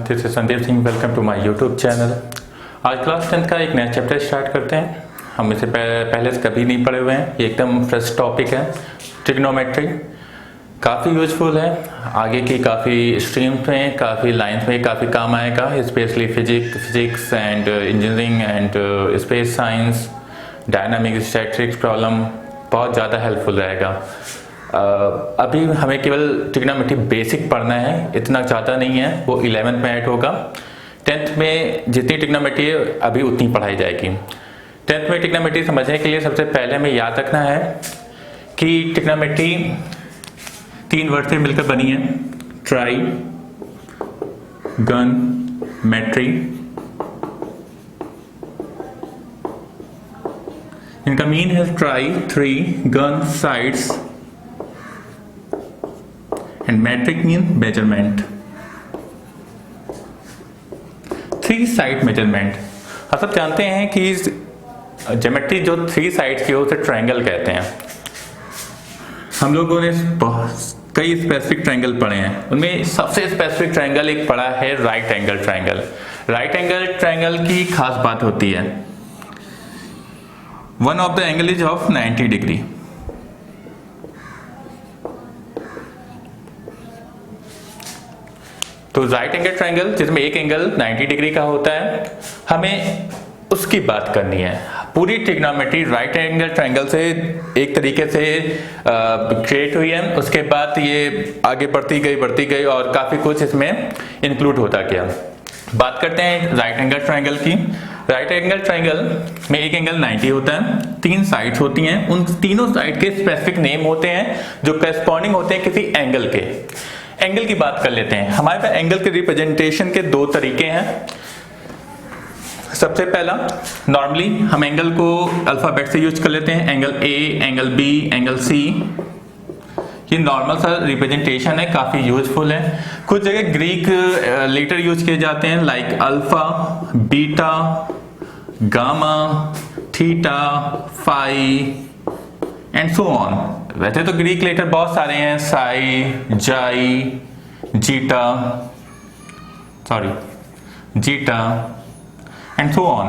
This is Sandeep Singh. Welcome to my YouTube channel. आज class 10th का एक नया चैप्टर स्टार्ट करते हैं। हम इसे पहले से कभी नहीं पढ़े हुए हैं। ये एकदम फ्रेश टॉपिक है। ट्रिग्नोमेट्री काफ़ी यूजफुल है, आगे की काफ़ी स्ट्रीम्स में, काफ़ी लाइन्स में काफ़ी काम आएगा, specially physics and engineering and space science, dynamic statistics problem बहुत ज़्यादा हेल्पफुल रहेगा। अभी हमें केवल ट्रिग्नोमेट्री बेसिक पढ़ना है, इतना ज़्यादा नहीं है, वो 11th में ऐड होगा। 10th में जितनी ट्रिग्नोमेट्री है अभी उतनी पढ़ाई जाएगी। 10th में ट्रिग्नोमेट्री समझने के लिए सबसे पहले हमें याद रखना है कि ट्रिग्नोमेट्री 3 वर्ड से मिलकर बनी है। Trigonometry. इनका मीन है tri 3 gon sides and metric means measurement। 3 side measurement. आप सब जानते हैं कि ज्योमेट्री जो 3 साइड्स की हो उसे ट्रायंगल कहते हैं। हम लोगों ने कई स्पेसिफिक ट्रायंगल पढ़े हैं, उनमें सबसे स्पेसिफिक ट्रायंगल एक पढ़ा है right angle triangle. Right angle triangle की खास बात होती है, one of the angle is of 90 degree. तो राइट एंगल ट्रायंगल जिसमें एक एंगल 90 डिग्री का होता है, हमें उसकी बात करनी है। पूरी ट्रिग्नोमेट्री राइट एंगल ट्रायंगल से एक तरीके से क्रिएट हुई है, उसके बाद ये आगे बढ़ती गई और काफ़ी कुछ इसमें इंक्लूड होता गया। बात करते हैं राइट एंगल ट्रायंगल की। राइट एंगल ट्रायंगल में एक एंगल 90 होता है, 3 साइड्स होती हैं, उन तीनों साइड के स्पेसिफिक नेम होते हैं जो करस्पॉन्डिंग होते हैं किसी एंगल के। एंगल की बात कर लेते हैं। हमारे पास एंगल के रिप्रेजेंटेशन के 2 तरीके हैं। सबसे पहला, नॉर्मली हम एंगल को अल्फाबेट से यूज कर लेते हैं, angle A, angle B, angle C. ये नॉर्मल सा रिप्रेजेंटेशन है, काफी यूजफुल है। कुछ जगह ग्रीक लेटर यूज किए जाते हैं, like alpha, beta, gamma, theta, phi and so on. वैसे तो ग्रीक लेटर बहुत सारे हैं, साई, जाई, जीटा एंड सो ऑन,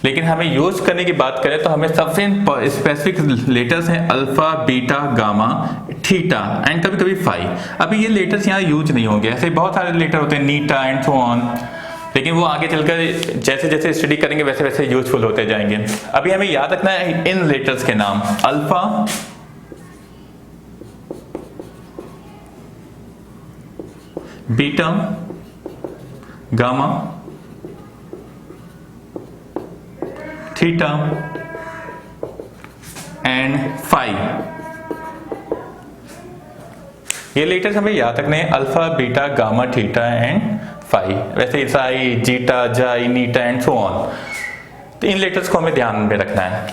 लेकिन हमें यूज करने की बात करें तो हमें सबसे स्पेसिफिक लेटर्स हैं alpha, beta, gamma, theta and कभी कभी फाई। अभी ये लेटर्स यहाँ यूज नहीं होंगे, ऐसे बहुत सारे लेटर होते हैं, नीटा एंड सो ऑन, लेकिन वो आगे चलकर जैसे जैसे स्टडी करेंगे वैसे वैसे यूजफुल होते जाएंगे। अभी हमें याद रखना है इन लेटर्स के नाम, alpha, beta, gamma, theta and phi. ये लेटर्स हमें याद रखने हैं, alpha, beta, gamma, theta and phi. वैसे साई, जीटा, जाई, नीटा एंड सो ऑन, तो इन लेटर्स को हमें ध्यान में रखना है।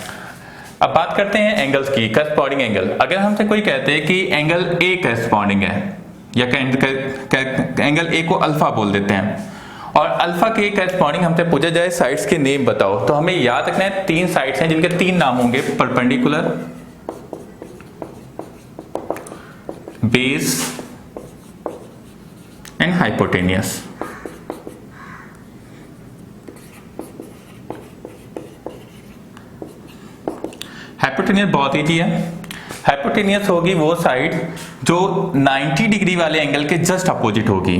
अब बात करते हैं एंगल्स की, करस्पॉन्डिंग एंगल। अगर हमसे कोई कहते हैं कि एंगल ए करस्पॉन्डिंग है, या एंगल ए को अल्फा बोल देते हैं, और अल्फा के करस्पॉन्डिंग हमसे पूछा जाए साइड्स के नेम बताओ, तो हमें याद रखना है 3 साइड्स हैं जिनके 3 नाम होंगे, perpendicular, base and hypotenuse. Hypotenuse बहुत ईजी है। हाइपोटेनियस होगी वो साइड जो 90 डिग्री वाले एंगल के जस्ट अपोजिट होगी।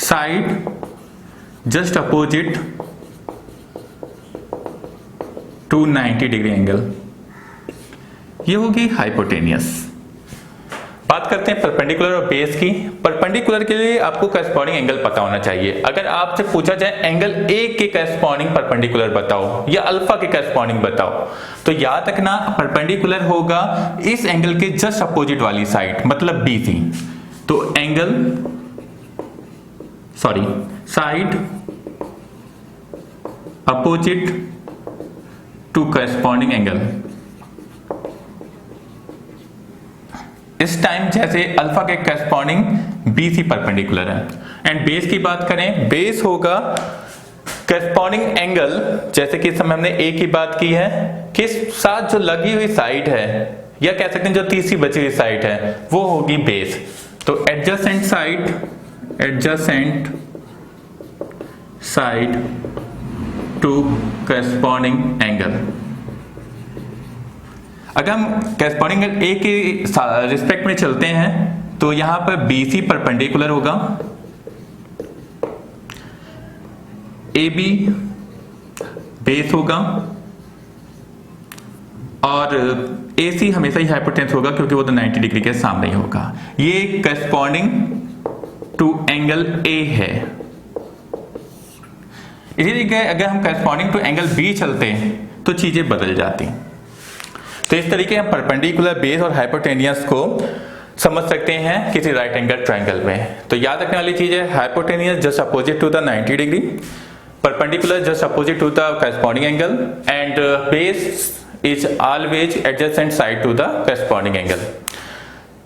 Side just opposite to 90 degree angle, ये होगी हाइपोटेनियस। बात करते हैं परपेंडिकुलर और बेस की। परपेंडिकुलर के लिए आपको करस्पॉन्डिंग एंगल पता होना चाहिए। अगर आपसे पूछा जाए एंगल ए के करस्पॉन्डिंग परपेंडिकुलर बताओ या अल्फा के करस्पॉन्डिंग बताओ, तो याद रखना परपेंडिकुलर होगा इस एंगल के जस्ट अपोजिट वाली साइड, मतलब BC। तो side opposite to corresponding angle. इस टाइम जैसे अल्फा के करस्पॉन्डिंग BC परपेंडिकुलर है। एंड बेस की बात करें, बेस होगा करस्पॉन्डिंग एंगल, जैसे कि इस समय हमने ए की बात की है, के साथ जो लगी हुई साइड है, या कह सकते हैं जो तीसरी बची हुई साइड है, वो होगी बेस। तो adjacent side, adjacent side to corresponding angle. अगर हम करस्पॉन्डिंग एंगल ए के रिस्पेक्ट में चलते हैं तो यहां पर BC परपेंडिकुलर होगा, AB बेस होगा और AC हमेशा ही हाइपोटेन्यूस होगा क्योंकि वो तो 90 डिग्री के सामने ही होगा। ये करस्पॉन्डिंग टू एंगल A है। इसी तरीके अगर हम करस्पॉन्डिंग टू एंगल B चलते हैं तो चीजें बदल जाती हैं। तो इस तरीके हम परपेंडिकुलर बेस और हाइपोटेनियस को समझ सकते हैं किसी राइट एंगल ट्रायंगल में। तो याद रखने वाली चीज है hypotenuse just opposite to the 90 degree, perpendicular just opposite to the corresponding angle and base is always adjacent side to the corresponding angle.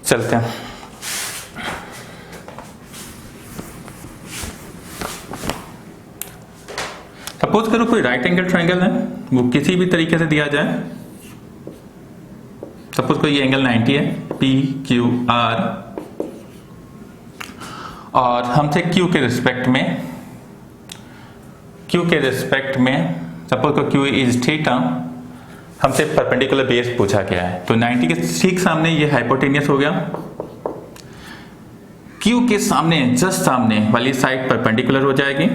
चलते हैं। सपोज करो कोई राइट एंगल ट्रायंगल है, वो किसी भी तरीके से दिया जाए। सपोज कोई एंगल 90 है, PQR, और हमसे Q के रिस्पेक्ट में सपोज को Q इज थीटा, हमसे परपेंडिकुलर बेस पूछा गया है। तो 90 के ठीक सामने ये हाइपोटेनियस हो गया, Q के सामने जस्ट सामने वाली साइड परपेंडिकुलर हो जाएगी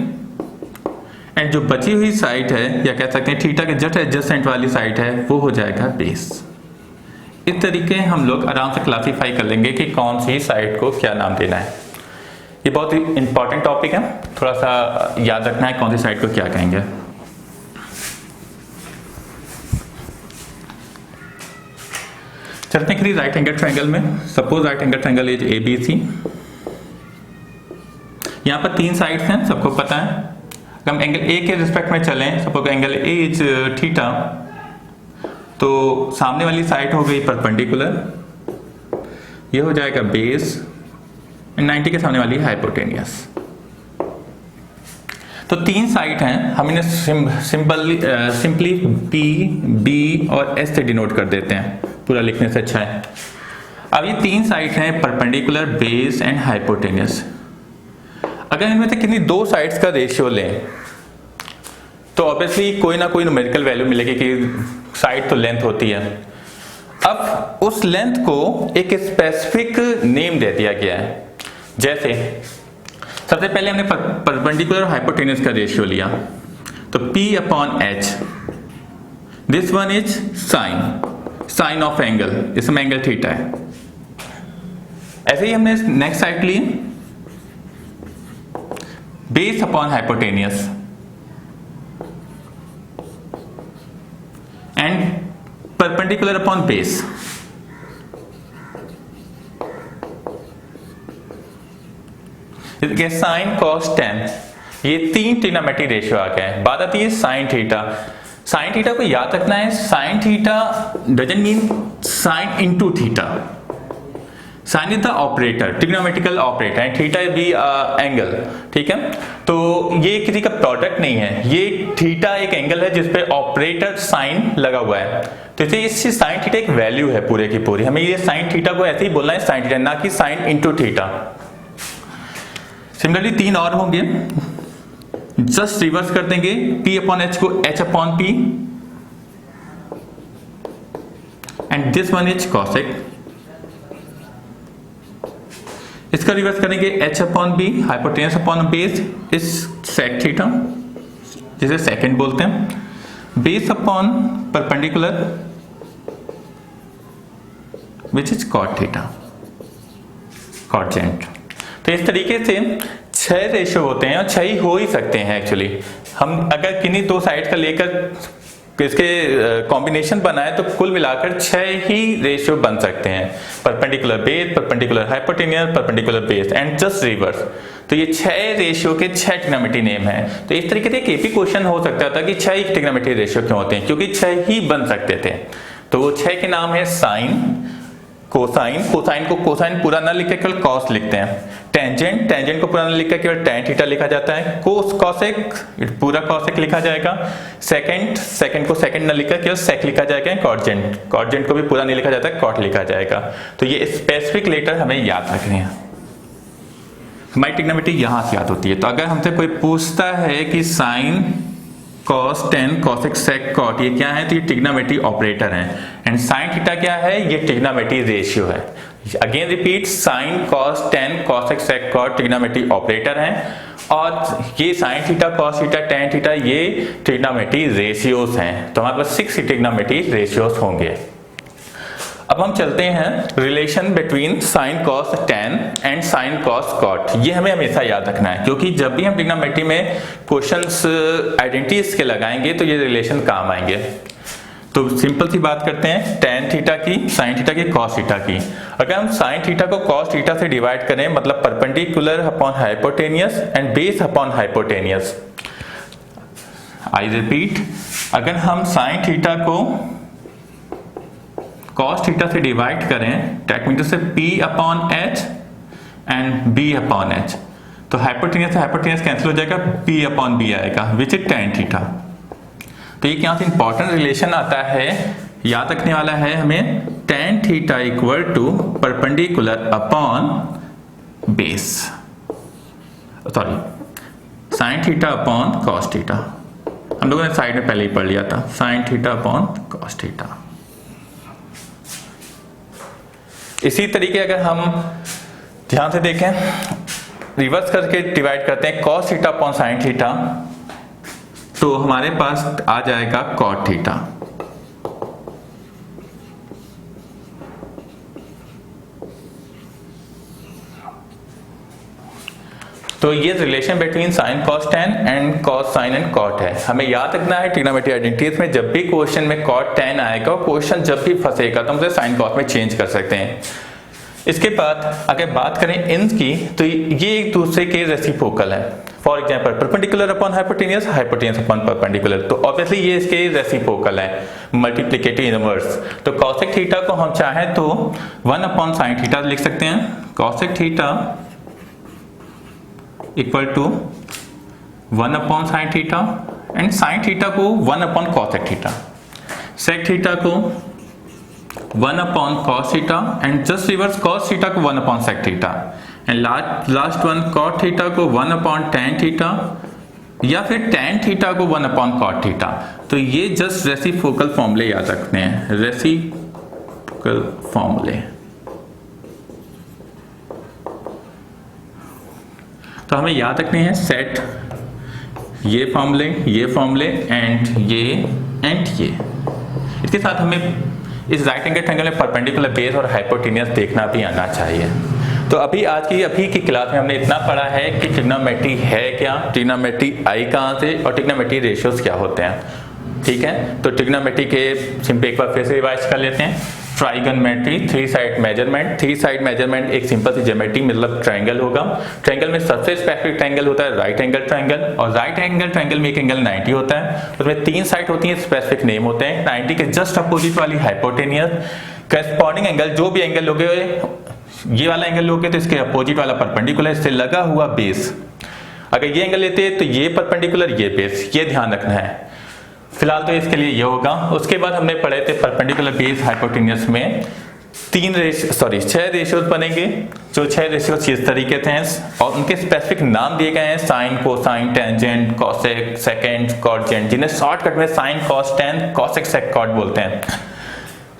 एंड जो बची हुई साइड है या कह सकते हैं थीटा के जस्ट एडजेसेंट वाली साइड है वो हो जाएगा बेस। इस तरीके हम लोग आराम से क्लासिफाई कर लेंगे कि कौन सी साइड को क्या नाम देना है। ये बहुत ही इंपॉर्टेंट टॉपिक है, थोड़ा सा याद रखना है कौन सी साइड को क्या कहेंगे। चलते हैं किसी राइट एंगल ट्रायंगल में। Suppose right angle triangle is ABC। यहां पर 3 साइड्स हैं, सबको पता है। अगर हम एंगल A के रिस्पेक्ट में चलें, suppose angle A is theta, तो सामने वाली साइड हो गई परपेंडिकुलर, ये हो जाएगा बेस, 90 के सामने वाली हाइपोटेनियस। तो 3 साइड हैं, हम इन्हें सिंपली P, B और S से डिनोट कर देते हैं, पूरा लिखने से अच्छा है। अब ये 3 साइड हैं परपेंडिकुलर, बेस एंड हाइपोटेनियस। अगर इनमें से किन्हीं 2 साइड्स का रेशियो लें तो ऑब्वियसली कोई ना कोई न्यूमेरिकल वैल्यू मिलेगी कि साइड तो लेंथ होती है। अब उस लेंथ को एक स्पेसिफिक नेम दे दिया गया है। जैसे सबसे पहले हमने परपेंडिकुलर और हाइपोटेनियस का रेशियो लिया, तो P/H, this one is sine of angle, इसमें एंगल थीटा है। ऐसे ही हमने नेक्स्ट साइड ली base upon hypotenuse and perpendicular upon base. Sine cos tan, ये 3 ट्रिग्नोमेट्रिक रेशियो आ गए हैं। बात आती है साइन थीटा। साइन थीटा को याद रखना है, sine theta doesn't mean sine into theta. Sine is the operator, trigonometrical operator है, थीटा भी एंगल, ठीक है। तो ये किसी का प्रोडक्ट नहीं है, ये थीटा एक एंगल है जिसपे ऑपरेटर साइन लगा हुआ है। तो इससे साइन थीटा एक वैल्यू है पूरे की पूरी। हमें ये साइन थीटा को ऐसे ही बोलना है साइन थीटा, ना कि साइन इनटू थीटा। सिमिलरली 3 और होंगे, जस्ट रिवर्स कर देंगे, P/H को H/P and this one is cosec. इसका रिवर्स करेंगे H/B, hypotenuse upon base is sec theta, जिसे सेकंड बोलते हैं, base upon perpendicular which is cot theta, cotangent. तो इस तरीके से 6 रेशियो होते हैं और 6 ही हो ही सकते हैं एक्चुअली। हम अगर किन्हीं 2 साइड का लेकर इसके कॉम्बिनेशन बनाए तो कुल मिलाकर 6 ही रेशियो बन सकते हैं, perpendicular base, perpendicular hypotenuse, perpendicular base and just reverse. तो ये 6 रेशियो के 6 ट्रिग्नोमेट्री नेम है। तो इस तरीके से एक एपी क्वेश्चन हो सकता था कि 6 ही ट्रिग्नोमेट्री रेशियो क्यों होते हैं, क्योंकि 6 ही बन सकते थे। तो वो 6 के नाम है साइन, कोसाइन, कोसाइन को कोसाइन पूरा ना लिखकर केवल कॉस लिखते हैं, टेंजेंट, टेंजेंट को पूरा ना लिखकर केवल टेन थीटा लिखा जाता है, कोस कॉसेक पूरा कॉसेक लिखा जाएगा, सेकंड, सेकंड को सेकंड ना लिखकर केवल सेक लिखा जाएगा, कॉटजेंट, कॉटजेंट को भी पूरा नहीं लिखा जाता है, कॉट लिखा जाएगा। तो ये स्पेसिफिक लेटर हमें याद रखने हैं। हमारी ट्रिग्नोमेट्री यहाँ से याद होती है। तो अगर हमसे कोई पूछता है कि sine cos tan cosec sec cot ये क्या है, तो ये ट्रिग्नोमेट्री ऑपरेटर है। एंड साइन थीटा क्या है, ये ट्रिग्नोमेट्री रेशियो है। Again repeat, sine cos tan cosec sec cot trigonometry operator है, और ये sine theta cos theta tan theta ये ट्रिग्नोमेट्री रेशियोज हैं। तो हमारे पास 6 ट्रिग्नोमेट्री रेशियोज होंगे। अब हम चलते हैं relation between sine cos tan and sine cos cot. ये हमें हमेशा याद रखना है, क्योंकि जब भी हम ट्रिग्नोमेट्री में क्वेश्चंस आइडेंटिटीज के लगाएंगे तो ये रिलेशन काम आएंगे। तो सिंपल सी बात करते हैं, टेन थीटा की, साइन थीटा की, कॉस थीटा की। अगर हम साइन थीटा को कॉस थीटा से डिवाइड करें, मतलब perpendicular upon hypotenuse and base upon hypotenuse. I repeat, अगर हम साइन थीटा को कॉस थीटा से डिवाइड करें, दैट मीन्स से P upon H and B upon H, तो हाइपोटेनियस से हाइपोटेनियस कैंसिल हो जाएगा, P अपॉन B आएगा, विच इज टेन थीटा। तो ये क्या इंपॉर्टेंट रिलेशन आता है, याद रखने वाला है हमें, tan theta equal to perpendicular upon base, sorry sine theta upon cos theta. हम लोगों ने साइड में पहले ही पढ़ लिया था, sign theta upon cos theta. इसी तरीके अगर हम ध्यान से देखें, रिवर्स करके डिवाइड करते हैं cos theta upon sine theta, तो हमारे पास आ जाएगा कॉट थीटा। तो ये relation between sine cos tan and cos sine and cot है। हमें याद रखना है ट्रिग्नोमेट्री आइडेंटिटीज में जब भी क्वेश्चन में कॉट टेन आएगा, क्वेश्चन जब भी फंसेगा तो हम उसे साइन कॉस में चेंज कर सकते हैं। इसके बाद अगर बात करें इनकी, तो ये एक दूसरे के रेसिप्रोकल है। For example perpendicular upon hypotenuse, hypotenuse upon perpendicular, तो ऑब्वियसली ये इसके रेसिप्रोकल है, मल्टीप्लिकेटिव इनवर्स। तो कॉसेक थीटा को हम चाहें तो 1 अपॉन साइन थीटा लिख सकते हैं, cosec theta equal to 1 upon sine theta, and sine theta को 1 upon cosec theta, sec theta को 1 upon cos theta, and just reverse cos theta को 1 upon sec theta, and last one cot theta को 1 upon tan theta, या फिर tan theta को 1 upon cot theta. तो ये just reciprocal फॉर्मूले याद रखने हैं, रेसिप्रोकल फॉर्मूले। तो हमें याद रखने हैं सेट ये फॉर्मूले एंड ये। इसके साथ हमें इस राइट एंगल ट्रायंगल में परपेंडिकुलर बेस और हाइपोटेनियस देखना भी आना चाहिए। तो अभी की क्लास में हमने इतना पढ़ा है कि ट्रिग्नोमेट्री है क्या, ट्रिग्नोमेट्री आई कहाँ से, और ट्रिग्नोमेट्री रेशियोज क्या होते हैं। ठीक है, तो ट्रिग्नोमेट्री के सिंपल एक बार फिर से रिवाइज कर लेते हैं। ट्राइगोनोमेट्री, थ्री साइड मेजरमेंट एक सिंपल सी ज्योमेट्री, मतलब ट्रायंगल होगा। ट्रायंगल में सबसे स्पेसिफिक ट्रायंगल होता है राइट एंगल ट्रायंगल, और राइट एंगल ट्रायंगल में एक एंगल 90 होता है, उसमें 3 साइड होती है, स्पेसिफिक नेम होते हैं। 90 के जस्ट अपोजिट वाली हाइपोटेनियस, करस्पॉन्डिंग एंगल, जो भी एंगल लोगे, ये वाला एंगल लोगे तो इसके अपोजिट वाला परपेंडिकुलर, इससे लगा हुआ बेस। अगर ये एंगल लेते हैं तो ये परपेंडिकुलर, ये बेस, ये ध्यान रखना है। फिलहाल तो इसके लिए ये होगा। उसके बाद हमने पढ़े थे परपेंडिकुलर बेस हाइपोटेनियस में 6 रेशियोज बनेंगे, जो 6 रेशियोज इस तरीके से हैं, और उनके स्पेसिफिक नाम दिए गए हैं, sine, cosine, tangent, cosec, second, cotangent, जिन्हें शॉर्टकट में sine cos tan cosec sec cot बोलते हैं।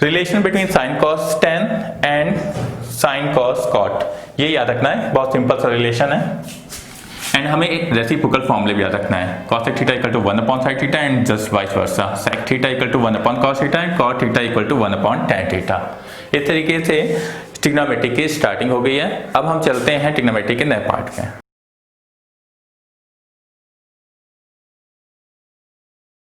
Relation between sine cos tan and sine cos cot, ये याद रखना है, बहुत सिंपल सा रिलेशन है। एंड हमें एक रेसिप्रोकल फॉर्मूला भी याद रखना है, cosec theta equal to 1 upon sine theta and just vice versa, sec theta equal to 1 upon cos theta and cot theta equal to 1 upon tan theta. इस तरीके से ट्रिग्नोमेट्री की स्टार्टिंग हो गई है। अब हम चलते हैं ट्रिग्नोमेट्री के नए पार्ट में।